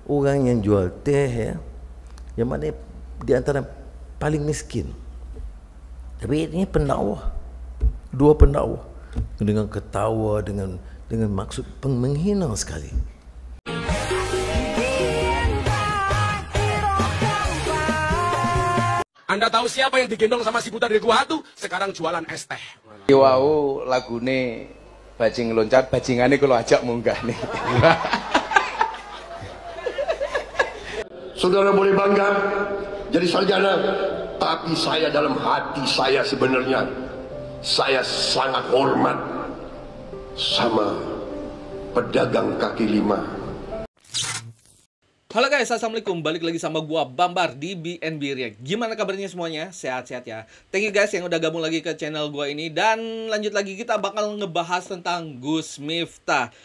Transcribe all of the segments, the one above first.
Orang yang jual teh ya, yang mana di antara paling miskin. Tapi ini pendakwah, dua pendakwah dengan ketawa, dengan maksud menghina sekali. Anda tahu siapa yang digendong sama si buta dari gua hantu? Sekarang jualan es teh. Wau lagune bajing loncat, bajingane kalau ajak munggah nih. Saudara boleh bangga jadi sarjana, tapi saya dalam hati saya sebenarnya saya sangat hormat sama pedagang kaki lima. Halo guys, assalamualaikum. Balik lagi sama gua Bambar di BNB React. Gimana kabarnya semuanya? Sehat-sehat ya. Thank you guys yang udah gabung lagi ke channel gua ini. Dan lanjut lagi, kita bakal ngebahas tentang Gus Miftah.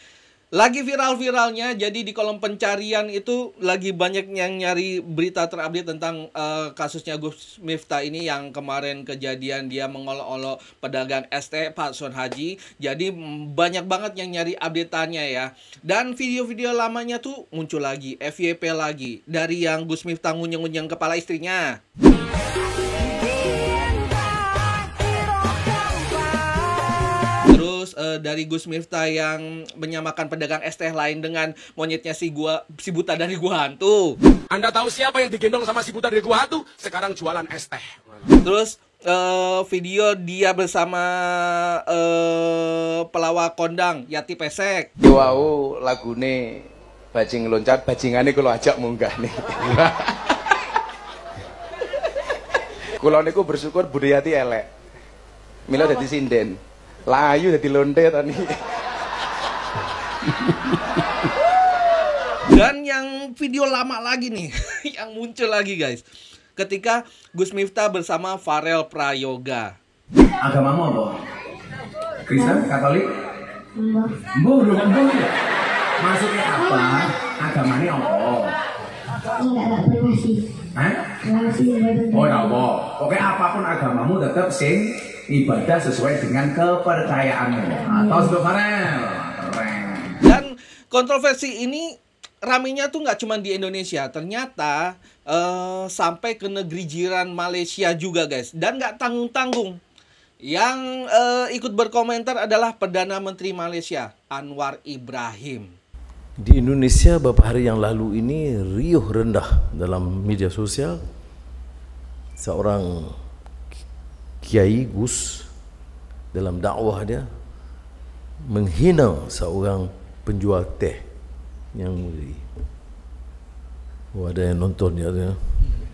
Lagi viral-viralnya, jadi di kolom pencarian itu lagi banyak yang nyari berita terupdate tentang kasusnya Gus Miftah ini yang kemarin kejadian dia mengolok-olok pedagang es teh Pak Son Haji. Jadi banyak banget yang nyari update-annya ya. Dan video-video lamanya tuh muncul lagi, FYP lagi, dari yang Gus Miftah ngunyeng-ngunyeng kepala istrinya. Terus dari Gus Miftah yang menyamakan pedagang es teh lain dengan monyetnya si buta dari gua hantu. Anda tahu siapa yang digendong sama si buta dari gua hantu? Sekarang jualan es teh. Terus video dia bersama pelawak kondang Yati Pesek. Wau lagune bajing loncat, bajingane kalau ajak munggah nih. Kula niku bersyukur Budayati elek. Mila dadi sinden. Layu dadi lonte tadi. Dan yang video lama lagi nih yang muncul lagi guys, ketika Gus Miftah bersama Farel Prayoga. Agamamu apa? Kristen, Katolik? Mbah, ya. Maksudnya apa? Agamanya apa? Enggak berwasi. Hah? Oh ya apa? Oke, apapun agamamu tetap sing ibadah sesuai dengan kepercayaanmu. Atau sebelum Farel. Keren. Dan kontroversi ini ramenya tuh nggak cuma di Indonesia, ternyata sampai ke negeri jiran Malaysia juga guys. Dan nggak tanggung-tanggung. Yang ikut berkomentar adalah Perdana Menteri Malaysia, Anwar Ibrahim. Di Indonesia beberapa hari yang lalu ini riuh rendah dalam media sosial seorang Kiai Gus dalam dakwah dia menghina seorang penjual teh yang ada yang nonton ya.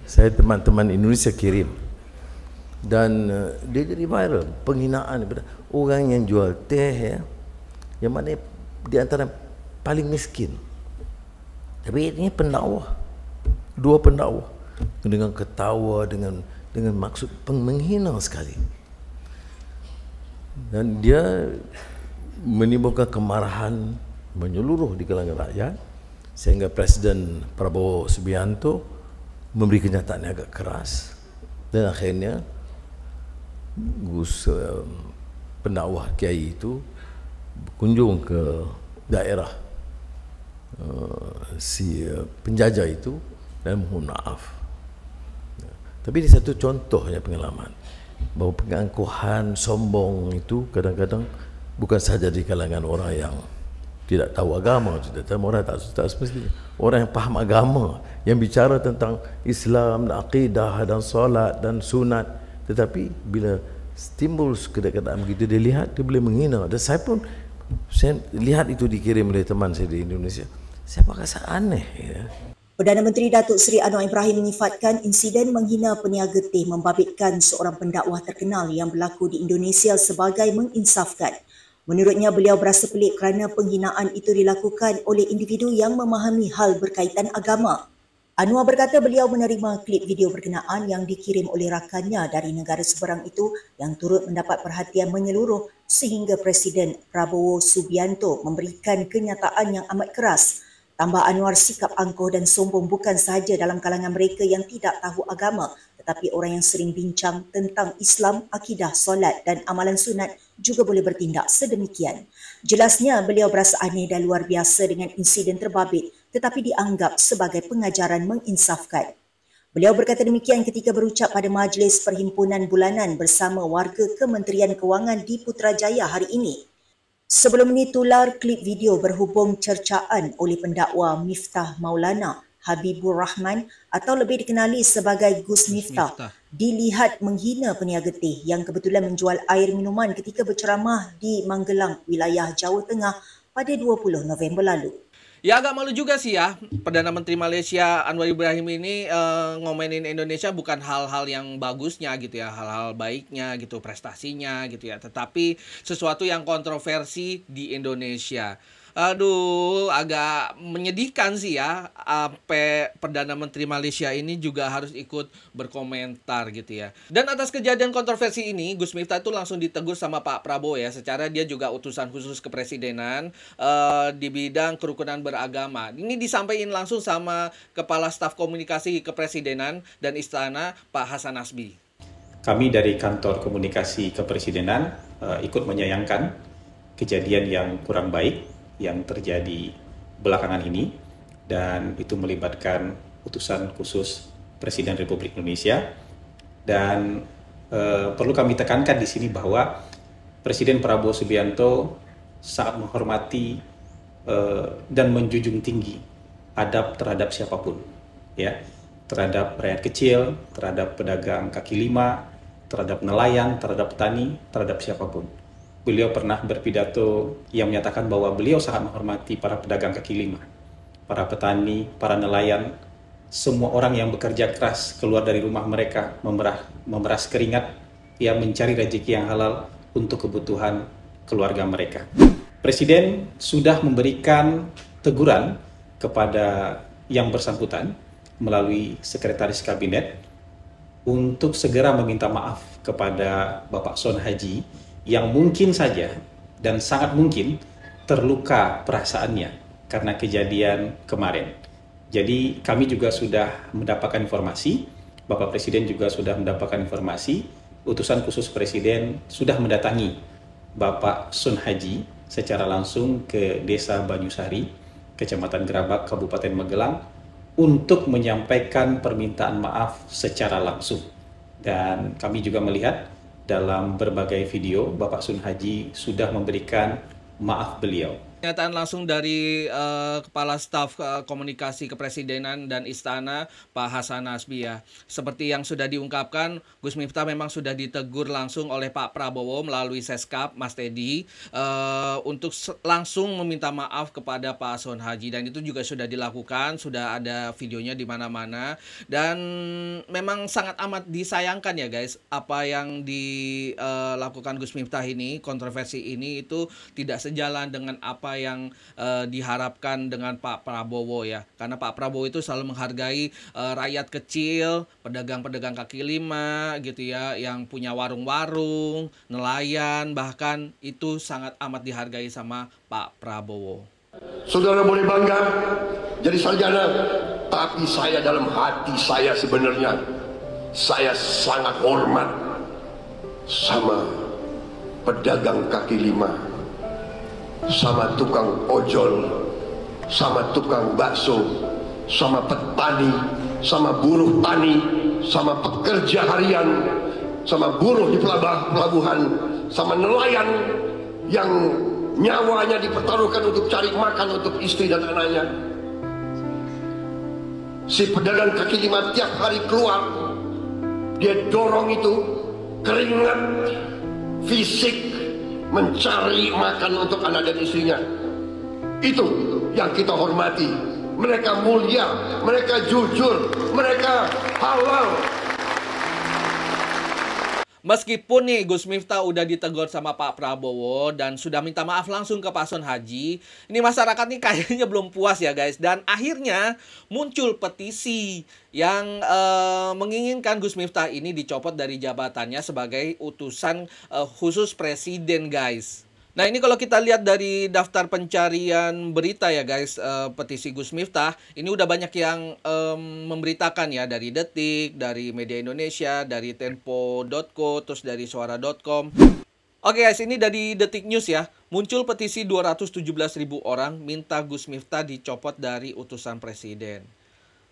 Saya teman-teman Indonesia kirim dan dia jadi viral penghinaan kepada orang yang jual teh ya, yang mana di antara paling miskin. Tapi ini pendakwah, dua pendakwah dengan ketawa, dengan maksud menghina sekali. Dan dia menimbulkan kemarahan menyeluruh di kalangan rakyat sehingga Presiden Prabowo Subianto memberi kenyataan yang agak keras dan akhirnya Gus pendakwah Kiai itu berkunjung ke daerah si penjajah itu dan mohon maaf. Tapi ini satu contohnya pengalaman bahawa pengangkuhan sombong itu kadang-kadang bukan sahaja di kalangan orang yang tidak tahu agama, tidak tahu orang tak semestinya. Orang yang paham agama, yang bicara tentang Islam, akidah dan solat dan sunat, tetapi bila timbul keadaan begitu dia lihat, dia boleh menghina. Dan saya pun saya lihat itu dikirim oleh teman saya di Indonesia. Saya rasa aneh ya. Perdana Menteri Datuk Seri Anwar Ibrahim menyifatkan insiden menghina peniaga teh membabitkan seorang pendakwah terkenal yang berlaku di Indonesia sebagai menginsafkan. Menurutnya, beliau berasa pelik kerana penghinaan itu dilakukan oleh individu yang memahami hal berkaitan agama. Anwar berkata beliau menerima klip video berkenaan yang dikirim oleh rakannya dari negara seberang itu yang turut mendapat perhatian menyeluruh sehingga Presiden Prabowo Subianto memberikan kenyataan yang amat keras. Tambah Anwar, sikap angkuh dan sombong bukan sahaja dalam kalangan mereka yang tidak tahu agama, tetapi orang yang sering bincang tentang Islam, akidah, solat dan amalan sunat juga boleh bertindak sedemikian. Jelasnya, beliau berasa aneh dan luar biasa dengan insiden terbabit tetapi dianggap sebagai pengajaran menginsafkan. Beliau berkata demikian ketika berucap pada Majlis Perhimpunan Bulanan bersama warga Kementerian Kewangan di Putrajaya hari ini. Sebelum ini tular klip video berhubung cercaan oleh pendakwa Miftah Maulana Habibur Rahman atau lebih dikenali sebagai Gus Miftah dilihat menghina peniaga teh yang kebetulan menjual air minuman ketika berceramah di Manggelang, wilayah Jawa Tengah pada 20 November lalu. Ya agak malu juga sih ya, Perdana Menteri Malaysia Anwar Ibrahim ini ngomenin Indonesia bukan hal-hal yang bagusnya gitu ya, hal-hal baiknya gitu, prestasinya gitu ya, tetapi sesuatu yang kontroversi di Indonesia. Aduh, agak menyedihkan sih ya, sampai Perdana Menteri Malaysia ini juga harus ikut berkomentar gitu ya. Dan atas kejadian kontroversi ini, Gus Miftah itu langsung ditegur sama Pak Prabowo ya, secara dia juga utusan khusus kepresidenan di bidang kerukunan beragama. Ini disampaikan langsung sama Kepala Staf Komunikasi Kepresidenan dan Istana, Pak Hasan Nasbi. Kami dari Kantor Komunikasi Kepresidenan ikut menyayangkan kejadian yang kurang baik yang terjadi belakangan ini, dan itu melibatkan utusan khusus Presiden Republik Indonesia. Dan perlu kami tekankan di sini bahwa Presiden Prabowo Subianto sangat menghormati dan menjunjung tinggi adab terhadap siapapun, ya, terhadap rakyat kecil, terhadap pedagang kaki lima, terhadap nelayan, terhadap petani, terhadap siapapun. Beliau pernah berpidato yang menyatakan bahwa beliau sangat menghormati para pedagang kaki lima, para petani, para nelayan, semua orang yang bekerja keras keluar dari rumah mereka, memeras keringat, yang mencari rezeki yang halal untuk kebutuhan keluarga mereka. Presiden sudah memberikan teguran kepada yang bersangkutan melalui Sekretaris Kabinet untuk segera meminta maaf kepada Bapak Son Haji yang mungkin saja dan sangat mungkin terluka perasaannya karena kejadian kemarin. Jadi kami juga sudah mendapatkan informasi, Bapak Presiden juga sudah mendapatkan informasi, utusan khusus Presiden sudah mendatangi Bapak Son Haji secara langsung ke Desa Banyusari, Kecamatan Gerabak, Kabupaten Magelang, untuk menyampaikan permintaan maaf secara langsung. Dan kami juga melihat dalam berbagai video, Bapak Son Haji sudah memberikan maaf beliau. Pernyataan langsung dari Kepala Staf Komunikasi Kepresidenan dan Istana, Pak Hasan Nasbi ya. Seperti yang sudah diungkapkan, Gus Miftah memang sudah ditegur langsung oleh Pak Prabowo melalui Seskap, Mas Teddy, untuk langsung meminta maaf kepada Pak Son Haji. Dan itu juga sudah dilakukan, sudah ada videonya di mana-mana. Dan memang sangat amat disayangkan ya guys, apa yang dilakukan Gus Miftah ini, kontroversi ini itu tidak sejalan dengan apa yang diharapkan dengan Pak Prabowo ya, karena Pak Prabowo itu selalu menghargai rakyat kecil, pedagang-pedagang kaki lima gitu ya, yang punya warung-warung, nelayan, bahkan itu sangat amat dihargai sama Pak Prabowo. Saudara boleh bangga jadi sarjana, tapi saya dalam hati saya sebenarnya saya sangat hormat sama pedagang kaki lima, sama tukang ojol, sama tukang bakso, sama petani, sama buruh tani, sama pekerja harian, sama buruh di pelabuhan, sama nelayan yang nyawanya dipertaruhkan untuk cari makan untuk istri dan anaknya. Si pedagang kaki lima tiap hari keluar, dia dorong itu keringat fisik mencari makan untuk anak dan istrinya. Itu yang kita hormati. Mereka mulia, mereka jujur, mereka halal. Meskipun nih Gus Miftah udah ditegur sama Pak Prabowo dan sudah minta maaf langsung ke Pak Son Haji, ini masyarakat nih kayaknya belum puas ya guys. Dan akhirnya muncul petisi yang menginginkan Gus Miftah ini dicopot dari jabatannya sebagai utusan khusus Presiden guys. Nah ini kalau kita lihat dari daftar pencarian berita ya guys, petisi Gus Miftah, ini udah banyak yang memberitakan ya, dari Detik, dari Media Indonesia, dari Tempo.co, terus dari Suara.com. Oke guys, ini dari Detik News ya. Muncul petisi 217.000 orang minta Gus Miftah dicopot dari utusan presiden.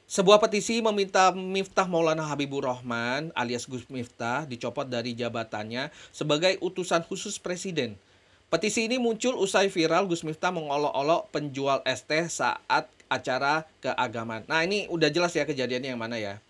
Sebuah petisi meminta Miftah Maulana Habibur Rahman alias Gus Miftah dicopot dari jabatannya sebagai utusan khusus presiden. Petisi ini muncul usai viral Gus Miftah mengolok-olok penjual es teh saat acara keagamaan. Nah, ini udah jelas ya kejadiannya yang mana ya.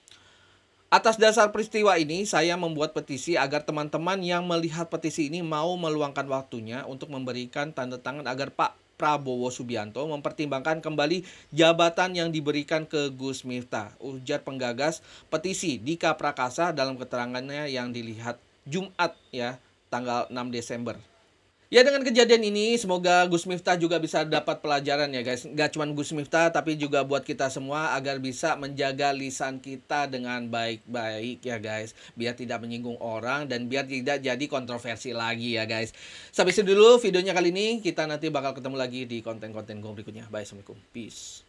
Atas dasar peristiwa ini, saya membuat petisi agar teman-teman yang melihat petisi ini mau meluangkan waktunya untuk memberikan tanda tangan agar Pak Prabowo Subianto mempertimbangkan kembali jabatan yang diberikan ke Gus Miftah, ujar penggagas petisi Dika Prakasa dalam keterangannya yang dilihat Jumat ya, tanggal 6 Desember. Ya, dengan kejadian ini semoga Gus Miftah juga bisa dapat pelajaran ya guys. Gak cuma Gus Miftah tapi juga buat kita semua agar bisa menjaga lisan kita dengan baik-baik ya guys. Biar tidak menyinggung orang dan biar tidak jadi kontroversi lagi ya guys. Sampai situ dulu videonya kali ini. Kita nanti bakal ketemu lagi di konten-konten gue berikutnya. Bye, assalamualaikum. Peace.